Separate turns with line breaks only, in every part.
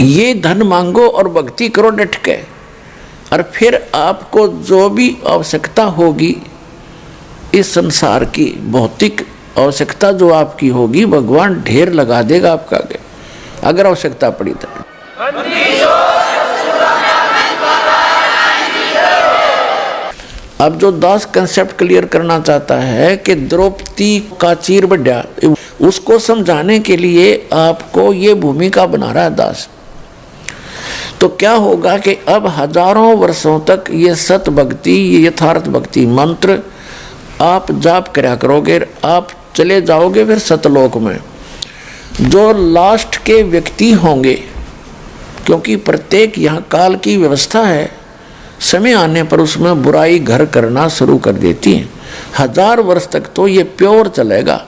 ये धन मांगो और भक्ति करो डट के, और फिर आपको जो भी आवश्यकता होगी इस संसार की भौतिक आवश्यकता जो आपकी होगी भगवान ढेर लगा देगा आपका आगे, अगर आवश्यकता पड़ी तो। अब जो दास कंसेप्ट क्लियर करना चाहता है कि द्रौपदी का चीर बढ़ा, उसको समझाने के लिए आपको ये भूमिका बना रहा है दास। तो क्या होगा कि अब हजारों वर्षों तक ये सत भक्ति, ये यथार्थ भक्ति मंत्र आप जाप करा करोगे, आप चले जाओगे फिर सतलोक में। जो लास्ट के व्यक्ति होंगे, क्योंकि प्रत्येक यहाँ काल की व्यवस्था है, समय आने पर उसमें बुराई घर करना शुरू कर देती है। 1000 वर्ष तक तो ये प्योर चलेगा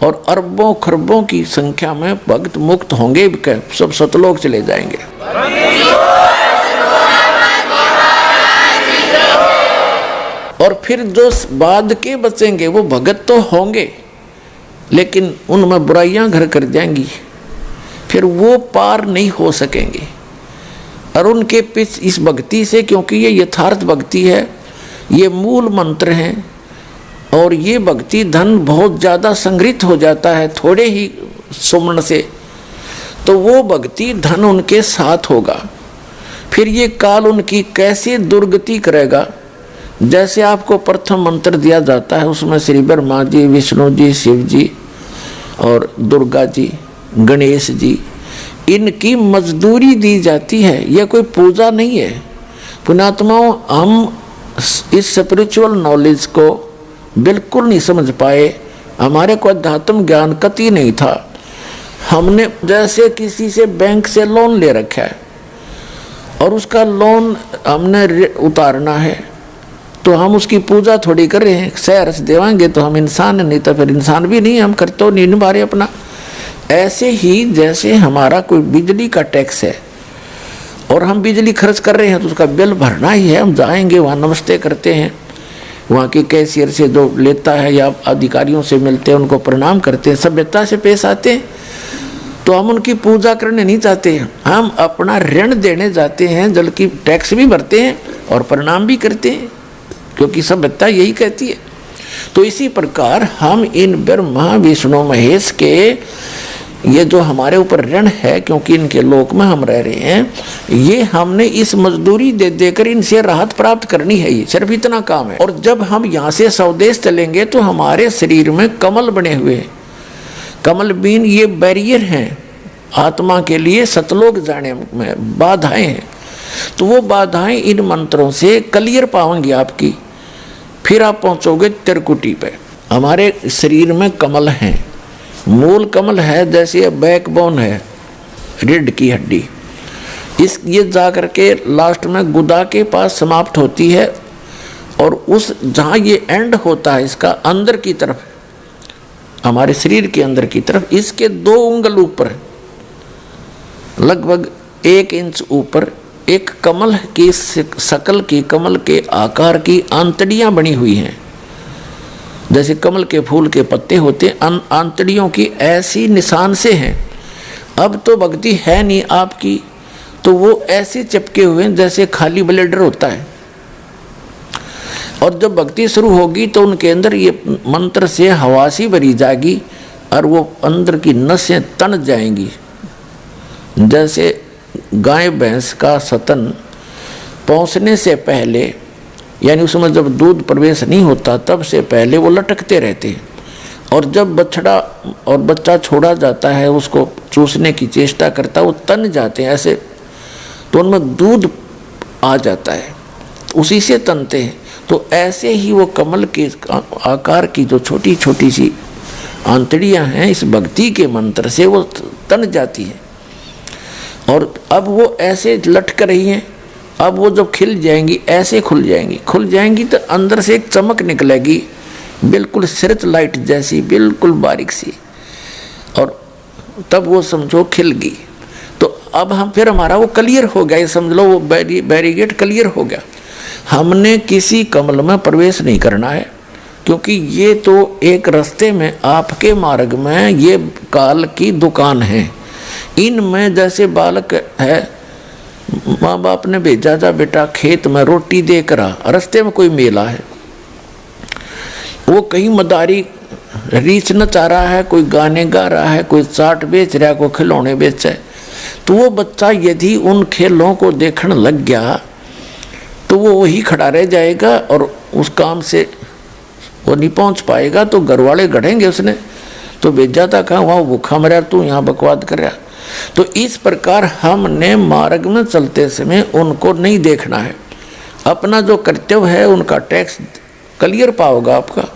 और अरबों खरबों की संख्या में भक्त मुक्त होंगे, सब सतलोक चले जाएंगे। और फिर जो बाद के बचेंगे वो भगत तो होंगे, लेकिन उनमें बुराइयां घर कर जाएंगी, फिर वो पार नहीं हो सकेंगे। और उनके पीछे इस भक्ति से, क्योंकि ये यथार्थ भक्ति है, ये मूल मंत्र हैं, और ये भक्ति धन बहुत ज़्यादा संग्रहित हो जाता है थोड़े ही सुमरण से, तो वो भक्ति धन उनके साथ होगा। फिर ये काल उनकी कैसे दुर्गति करेगा। जैसे आपको प्रथम मंत्र दिया जाता है, उसमें श्री ब्रह्मा जी, विष्णु जी, शिव जी और दुर्गा जी, गणेश जी, इनकी मजदूरी दी जाती है। यह कोई पूजा नहीं है। पुण्यात्माओं, हम इस स्पिरिचुअल नॉलेज को बिल्कुल नहीं समझ पाए, हमारे को अध्यात्म ज्ञान कति नहीं था। हमने जैसे किसी से बैंक से लोन ले रखा है और उसका लोन हमने उतारना है, तो हम उसकी पूजा थोड़ी कर रहे हैं। सहर्ष देवांगे तो हम इंसान, नहीं तो फिर इंसान भी नहीं, हम करते नहीं निभा रहे अपना। ऐसे ही जैसे हमारा कोई बिजली का टैक्स है और हम बिजली खर्च कर रहे हैं तो उसका बिल भरना ही है। हम जाएंगे वहाँ नमस्ते करते हैं, वहाँ के कैशियर से जो लेता है या अधिकारियों से मिलते हैं, उनको प्रणाम करते हैं, सभ्यता से पेश आते हैं। तो हम उनकी पूजा करने नहीं जाते हैं, हम अपना ऋण देने जाते हैं, जल की टैक्स भी भरते हैं और प्रणाम भी करते हैं, क्योंकि सभ्यता यही कहती है। तो इसी प्रकार हम इन ब्रह्मा विष्णु महेश के ये जो हमारे ऊपर ऋण है, क्योंकि इनके लोक में हम रह रहे हैं, ये हमने इस मजदूरी दे देकर इनसे राहत प्राप्त करनी है। ये सिर्फ इतना काम है। और जब हम यहाँ से स्वदेश चलेंगे तो हमारे शरीर में कमल बने हुए हैं। कमल बीन ये बैरियर हैं आत्मा के लिए सतलोक जाने में, बाधाएं हैं। तो वो बाधाएं इन मंत्रों से क्लियर पाएंगी आपकी, फिर आप पहुँचोगे त्रिकुटी पे। हमारे शरीर में कमल हैं, मूल कमल है, जैसे बैकबोन है रीढ़ की हड्डी, इस ये जा करके लास्ट में गुदा के पास समाप्त होती है। और उस जहाँ ये एंड होता है इसका अंदर की तरफ, हमारे शरीर के अंदर की तरफ, इसके 2 उंगल ऊपर, लगभग 1 इंच ऊपर, एक कमल की शकल की, कमल के आकार की आंतड़ियाँ बनी हुई हैं। जैसे कमल के फूल के पत्ते होते हैं, आंतड़ियों की ऐसी निशान से हैं। अब तो भक्ति है नहीं आपकी, तो वो ऐसे चिपके हुए हैं जैसे खाली ब्लेडर होता है। और जब भक्ति शुरू होगी तो उनके अंदर ये मंत्र से हवासी भरी जाएगी और वो अंदर की नसें तन जाएंगी। जैसे गाय भैंस का सतन पहुँचने से पहले, यानी उसमें जब दूध प्रवेश नहीं होता तब से पहले वो लटकते रहते हैं, और जब बछड़ा और बच्चा छोड़ा जाता है उसको चूसने की चेष्टा करता है, वो तन जाते हैं ऐसे, तो उनमें दूध आ जाता है, उसी से तनते हैं। तो ऐसे ही वो कमल के आकार की जो छोटी छोटी सी आंतड़ियाँ हैं, इस भक्ति के मंत्र से वो तन जाती है। और अब वो ऐसे लटक रही हैं, अब वो जब खिल जाएंगी ऐसे खुल जाएंगी तो अंदर से एक चमक निकलेगी, बिल्कुल सर्च लाइट जैसी, बिल्कुल बारीक सी, और तब वो समझो खिल गई। तो अब हम फिर हमारा वो क्लियर हो गया, ये समझ लो वो बैरिगेट क्लियर हो गया। हमने किसी कमल में प्रवेश नहीं करना है, क्योंकि ये तो एक रास्ते में आपके मार्ग में ये काल की दुकान है। इनमें जैसे बालक है, माँ बाप ने भेजा था बेटा खेत में रोटी देकर आ, रास्ते में कोई मेला है, वो कहीं मदारी रीछना चाह रहा है, कोई गाने गा रहा है, कोई चाट बेच रहा है, कोई खिलौने बेच है, तो वो बच्चा यदि उन खेलों को देखने लग गया तो वो वही खड़ा रह जाएगा और उस काम से वो नहीं पहुंच पाएगा। तो घर वाले गढ़ेंगे उसने, तो भेजा था कहाँ, वहाँ भूखा मरा, तू यहाँ बकवाद कर रहा। तो इस प्रकार हमने मार्ग में चलते समय उनको नहीं देखना है, अपना जो कर्तव्य है उनका टैक्स क्लियर पाओगा आपका।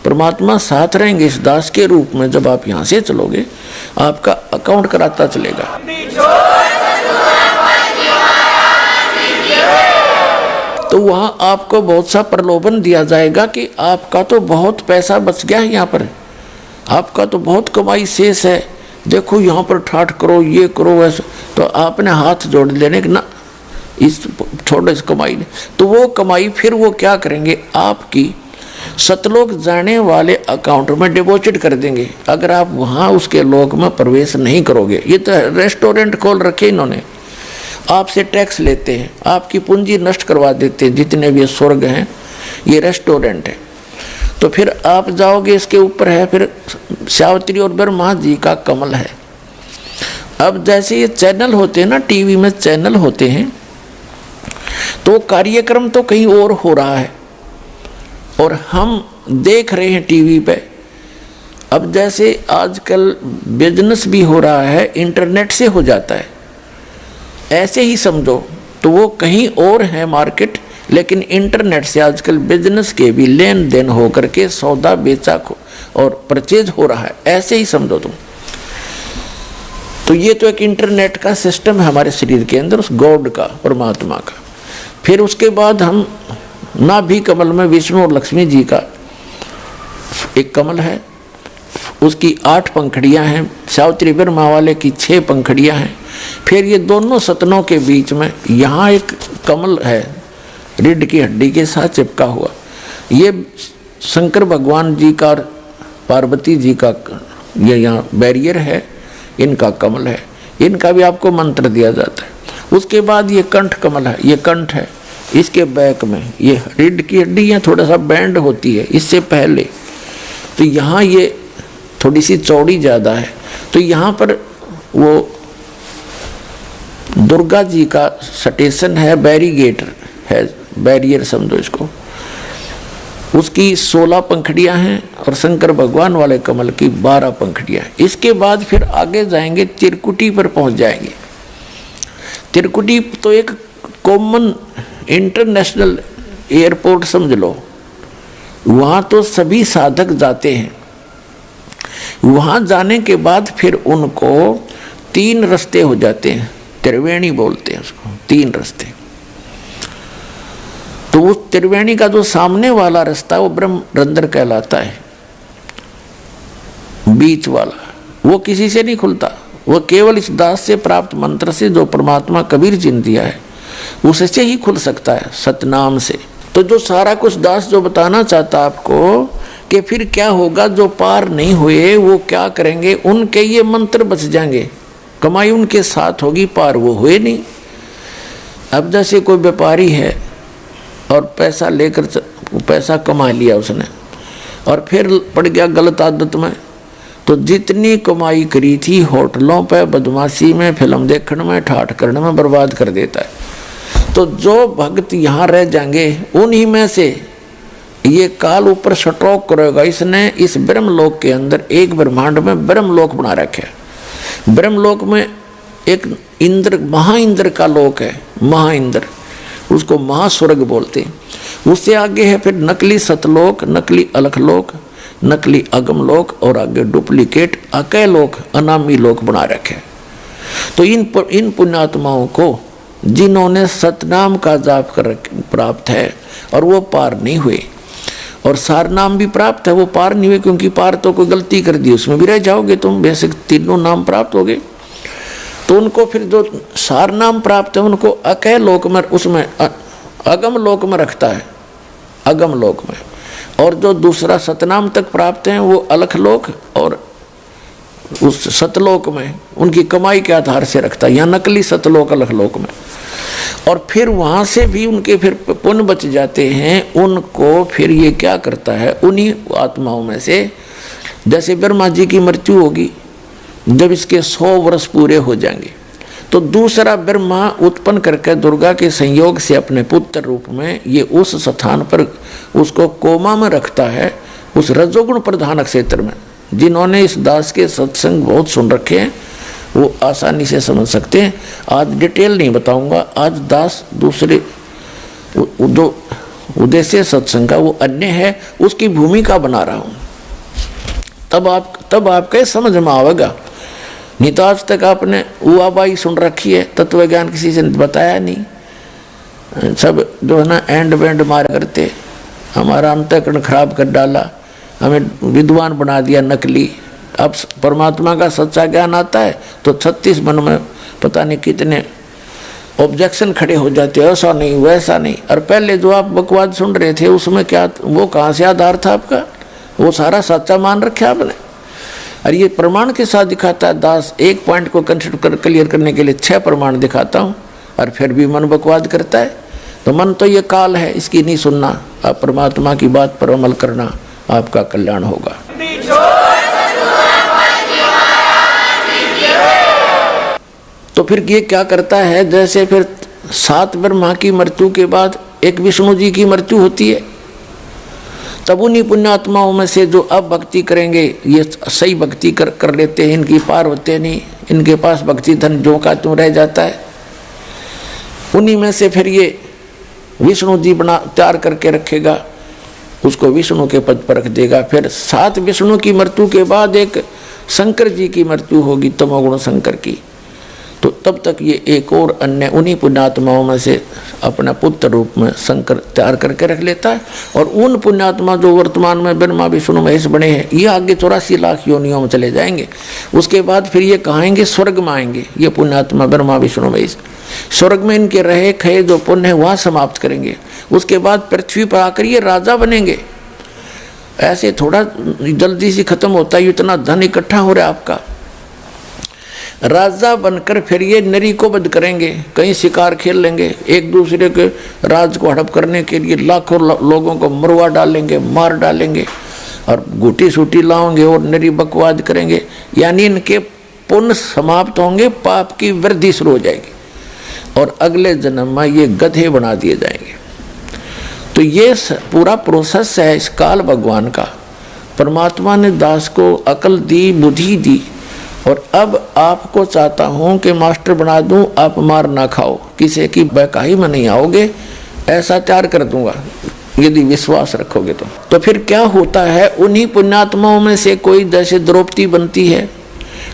परमात्मा साथ रहेंगे इस दास के रूप में। जब आप यहाँ से चलोगे आपका अकाउंट कराता चलेगा। तो वहाँ आपको बहुत सा प्रलोभन दिया जाएगा कि आपका तो बहुत पैसा बच गया है, यहाँ पर आपका तो बहुत कमाई शेष है, देखो यहाँ पर ठाठ करो, ये करो, वैसे। तो आपने हाथ जोड़ लेने कि ना इस छोड़ो इस कमाई ने, तो वो कमाई फिर वो क्या करेंगे, आपकी सतलोक जाने वाले अकाउंट में डिपॉजिट कर देंगे, अगर आप वहाँ उसके लोक में प्रवेश नहीं करोगे। ये तो रेस्टोरेंट खोल रखे इन्होंने, आपसे टैक्स लेते हैं, आपकी पूंजी नष्ट करवा देते हैं। जितने भी स्वर्ग हैं ये रेस्टोरेंट है। तो फिर आप जाओगे, इसके ऊपर है फिर सावित्री और ब्रह्मा जी का कमल है। अब जैसे ये चैनल होते हैं ना, टीवी में चैनल होते हैं, तो कार्यक्रम तो कहीं और हो रहा है और हम देख रहे हैं टीवी पे। अब जैसे आजकल बिजनेस भी हो रहा है, इंटरनेट से हो जाता है, ऐसे ही समझो। तो वो कहीं और है मार्केट, लेकिन इंटरनेट से आजकल बिजनेस के भी लेन देन हो करके सौदा बेचा और परचेज हो रहा है, ऐसे ही समझो तुम। तो ये तो एक इंटरनेट का सिस्टम है हमारे शरीर के अंदर, उस गॉड का, परमात्मा का। फिर उसके बाद हम नाभि कमल में विष्णु और लक्ष्मी जी का एक कमल है, उसकी 8 पंखड़ियां हैं, सावित्री ब्रह्मा वाले की 6 पंखड़ियां हैं। फिर ये दोनों सतनों के बीच में यहाँ एक कमल है, रीढ़ की हड्डी के साथ चिपका हुआ। ये शंकर भगवान जी का और पार्वती जी का ये यहाँ बैरियर है, इनका कमल है, इनका भी आपको मंत्र दिया जाता है। उसके बाद ये कंठ कमल है, ये कंठ है, इसके बैक में ये रीढ़ की हड्डी यहाँ थोड़ा सा बैंड होती है इससे पहले, तो यहाँ ये थोड़ी सी चौड़ी ज़्यादा है। तो यहाँ पर वो दुर्गा जी का स्टेशन है, बैरीगेटर है, बैरियर समझो इसको। उसकी 16 पंखड़ियां हैं और शंकर भगवान वाले कमल की 12 पंखड़ियां हैं। इसके बाद फिर आगे जाएंगे, त्रिकुटी पर पहुंच जाएंगे। त्रिकुटी तो एक कॉमन इंटरनेशनल एयरपोर्ट समझ लो, वहाँ तो सभी साधक जाते हैं। वहाँ जाने के बाद फिर उनको 3 रास्ते हो जाते हैं, त्रिवेणी बोलते हैं उसको, 3 रास्ते। तो उस त्रिवेणी का जो सामने वाला रास्ता वो ब्रह्म रंध्र कहलाता है, बीच वाला वो किसी से नहीं खुलता, वो केवल इस दास से प्राप्त मंत्र से जो परमात्मा कबीर जी ने दिया है उससे ही खुल सकता है, सतनाम से। तो जो सारा कुछ दास जो बताना चाहता आपको कि फिर क्या होगा, जो पार नहीं हुए वो क्या करेंगे, उनके ये मंत्र बच जाएंगे, कमाई उनके साथ होगी, पार वो हुए नहीं। अब जैसे कोई व्यापारी है और पैसा लेकर पैसा कमा लिया उसने और फिर पड़ गया गलत आदत में, तो जितनी कमाई करी थी होटलों पे, बदमाशी में, फिल्म देखने में, ठाठ करने में बर्बाद कर देता है। तो जो भक्त यहाँ रह जाएंगे उन्हीं में से ये काल ऊपर स्ट्रोक करेगा। इसने इस ब्रह्मलोक के अंदर एक ब्रह्मांड में ब्रह्मलोक बना रखा है। ब्रह्मलोक में एक इंद्र, महाइंद्र का लोक है, महाइंद्र, उसको महास्वर्ग बोलते हैं। उससे आगे है फिर नकली सतलोक, नकली अलखलोक, नकली अगमलोक और आगे डुप्लीकेट अकय लोक, अनामी लोक बना रखे। तो इन पुण्यात्माओं को जिन्होंने सतनाम का जाप कर प्राप्त है और वो पार नहीं हुए, और सार नाम भी प्राप्त है, वो पार नहीं हुए, क्योंकि पार तो कोई गलती कर दी उसमें भी रह जाओगे तुम, बेसिक तीनों नाम प्राप्त हो गए। तो उनको फिर जो सार नाम प्राप्त है उनको अकय लोक में, उसमें अगम लोक में रखता है, अगम लोक में। और जो दूसरा सतनाम तक प्राप्त हैं वो अलख लोक और उस सतलोक में उनकी कमाई के आधार से रखता है, यहाँ नकली सतलोक अलखलोक में। और फिर वहाँ से भी उनके फिर पुण्य बच जाते हैं, उनको फिर ये क्या करता है, उन्हीं आत्माओं में से, जैसे ब्रह्मा जी की मृत्यु होगी जब इसके 100 वर्ष पूरे हो जाएंगे, तो दूसरा ब्रह्मा उत्पन्न करके दुर्गा के संयोग से अपने पुत्र रूप में ये उस स्थान पर उसको कोमा में रखता है, उस रजोगुण प्रधान क्षेत्र में। जिन्होंने इस दास के सत्संग बहुत सुन रखे हैं वो आसानी से समझ सकते हैं। आज डिटेल नहीं बताऊंगा, आज दास दूसरे उद्देश्य सत्संग का वो अन्य है, उसकी भूमिका बना रहा हूँ। तब आपके समझ में आवेगा। नहीं तो आज तक आपने उआबाई सुन रखी है, तत्व ज्ञान किसी से बताया नहीं, सब जो है ना एंड बैंड मार करते, हमारा अंतःकरण खराब कर डाला, हमें विद्वान बना दिया नकली। अब परमात्मा का सच्चा ज्ञान आता है तो 36 मन में पता नहीं कितने ऑब्जेक्शन खड़े हो जाते, ऐसा नहीं वैसा नहीं। और पहले जो आप बकवाद सुन रहे थे उसमें क्या, वो कहाँ से आधार था आपका, वो सारा सच्चा मान रखा आपने। और ये प्रमाण के साथ दिखाता है दास। एक पॉइंट को क्लियर करने के लिए 6 प्रमाण दिखाता हूँ और फिर भी मन बकवाद करता है। तो मन तो ये काल है, इसकी नहीं सुनना, आप परमात्मा की बात पर अमल करना, आपका कल्याण होगा। तो फिर ये क्या करता है, जैसे फिर 7 ब्रह्मा की मृत्यु के बाद एक विष्णु जी की मृत्यु होती है, तब उन्हीं पुण्यात्माओं में से जो अब भक्ति करेंगे, ये सही भक्ति कर लेते हैं, इनकी पार होते नहीं, इनके पास भक्ति धन जो का त्यों रह जाता है, उन्हीं में से फिर ये विष्णु जी बना तैयार करके रखेगा, उसको विष्णु के पद पर रख देगा। फिर 7 विष्णु की मृत्यु के बाद एक शंकर जी की मृत्यु होगी, तमोगुण शंकर की। तो तब तक ये एक और अन्य उन्हीं पुण्यात्माओं में से अपना पुत्र रूप में शंकर तैयार करके रख लेता है। और उन पुण्यात्मा जो वर्तमान में ब्रह्मा विष्णु महेश बने हैं, ये आगे 84 लाख योनियों में चले जाएंगे। उसके बाद फिर ये कहाएंगे स्वर्ग में आएंगे, ये पुण्यात्मा ब्रह्मा विष्णु महेश स्वर्ग में इनके रहे खये जो पुण्य है वहाँ समाप्त करेंगे। उसके बाद पृथ्वी पर आकर ये राजा बनेंगे। ऐसे थोड़ा जल्दी से खत्म होता है, इतना धन इकट्ठा हो रहा है आपका। राजा बनकर फिर ये नरी को वध करेंगे, कहीं शिकार खेल लेंगे, एक दूसरे के राज को हड़प करने के लिए लाखों लोगों को मरवा डालेंगे, मार डालेंगे और गुटी सूटी लाओगे और नरी बकवाद करेंगे। यानी इनके पुण्य समाप्त होंगे, पाप की वृद्धि शुरू हो जाएगी और अगले जन्म में ये गधे बना दिए जाएंगे। तो ये पूरा प्रोसेस है इस काल भगवान का। परमात्मा ने दास को अकल दी, बुद्धि दी, और अब आपको चाहता हूँ कि मास्टर बना दूँ, आप मार ना खाओ, किसी की बहकाई में नहीं आओगे, ऐसा तैयार कर दूंगा यदि विश्वास रखोगे तो फिर क्या होता है, उन्हीं पुण्यात्माओं में से कोई जैसे द्रौपदी बनती है,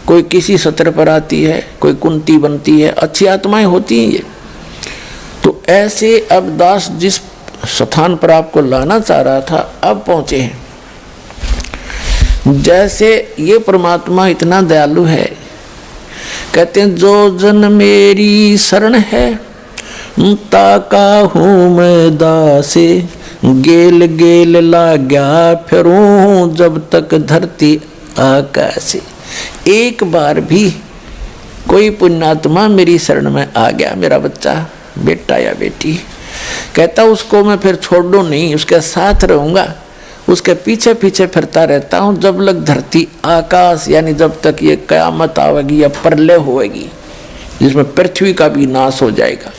कोई किसी सत्र पर आती है, कोई कुंती बनती है, अच्छी आत्माएं होती हैं ये। तो ऐसे अब दास जिस स्थान पर आपको लाना चाह रहा था अब पहुँचे हैं। जैसे ये परमात्मा इतना दयालु है, कहते हैं जो जन मेरी शरण है ताका हूँ मैं दासे, गेल गेल लाग्या फिरूं जब तक धरती आकाशे। एक बार भी कोई पुण्यात्मा मेरी शरण में आ गया, मेरा बच्चा बेटा या बेटी, कहता उसको मैं फिर छोड़ दूँ नहीं, उसके साथ रहूँगा, उसके पीछे पीछे फिरता रहता हूँ जब लग धरती आकाश, यानी जब तक ये कयामत आवेगी या प्रलय होएगी जिसमें पृथ्वी का भी नाश हो जाएगा,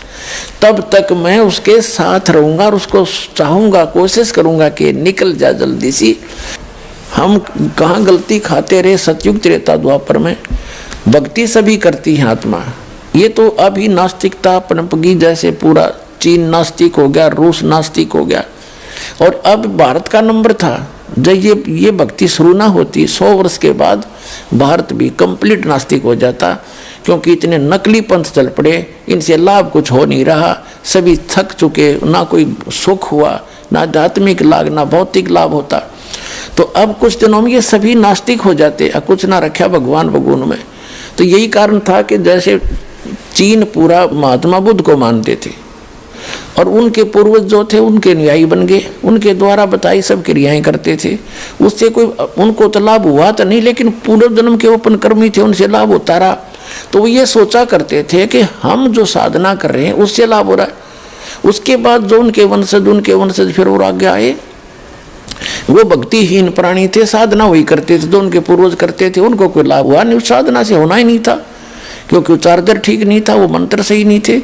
तब तक मैं उसके साथ रहूँगा और उसको चाहूँगा, कोशिश करूँगा कि निकल जा जल्दी सी। हम कहाँ गलती खाते रहे सतयुग त्रेता द्वापर में, भक्ति सभी करती है आत्मा। ये तो अभी नास्तिकता पनपगी, जैसे पूरा चीन नास्तिक हो गया, रूस नास्तिक हो गया, और अब भारत का नंबर था। जब ये भक्ति शुरू ना होती 100 वर्ष के बाद भारत भी कंप्लीट नास्तिक हो जाता, क्योंकि इतने नकली पंथ चल पड़े, इनसे लाभ कुछ हो नहीं रहा, सभी थक चुके, ना कोई सुख हुआ, ना आध्यात्मिक लाभ ना भौतिक लाभ होता। तो अब कुछ दिनों में ये सभी नास्तिक हो जाते, कुछ ना रखा भगवान भगवान में। तो यही कारण था कि जैसे चीन पूरा महात्मा बुद्ध को मानते थे, और उनके पूर्वज जो थे उनके न्यायी बन गए, उनके द्वारा बताई सब क्रियाएं करते थे। उससे कोई उनको तो लाभ हुआ तो नहीं, लेकिन पूर्व जन्म के ओपन कर्मी थे, उनसे लाभ होता रहा। तो वो ये सोचा करते थे कि हम जो साधना कर रहे हैं उससे लाभ हो रहा है। उसके बाद जो उनके वंशज फिर और आगे आए, वो भक्तिहीन प्राणी थे, साधना वही करते थे जो उनके पूर्वज करते थे, उनको कोई लाभ हुआ नहीं, साधना से होना ही नहीं था, क्योंकि चार्जर ठीक नहीं था, वो मंत्र सही नहीं थे।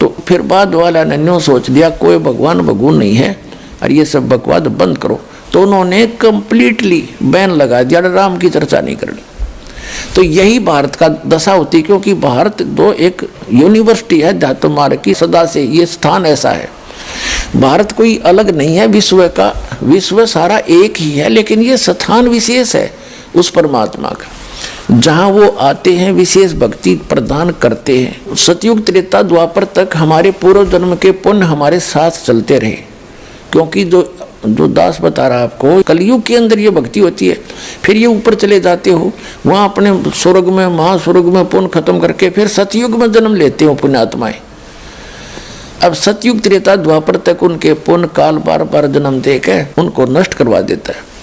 तो फिर बाद वाला ने न्यों सोच दिया कोई भगवान भगवान नहीं है और ये सब बकवाद बंद करो। तो उन्होंने कंप्लीटली बैन लगा दिया, राम की चर्चा नहीं करनी। तो यही भारत का दशा होती, क्योंकि भारत दो एक यूनिवर्सिटी है अध्यात्म मार्ग की, सदा से ये स्थान ऐसा है। भारत कोई अलग नहीं है विश्व का, विश्व सारा एक ही है, लेकिन ये स्थान विशेष है उस परमात्मा का, जहाँ वो आते हैं, विशेष भक्ति प्रदान करते हैं। सतयुग त्रेता द्वापर तक हमारे पूर्व जन्म के पुण्य हमारे साथ चलते रहे, क्योंकि जो दास बता रहा आपको, कलयुग के अंदर ये भक्ति होती है, फिर ये ऊपर चले जाते हो, वहाँ अपने स्वर्ग में महास्वर्ग में पुण्य खत्म करके फिर सतयुग में जन्म लेते हो पुण्यात्माएं। अब सतयुग त्रेता द्वापर तक उनके पुण्य काल बार बार जन्म देकर उनको नष्ट करवा देता है।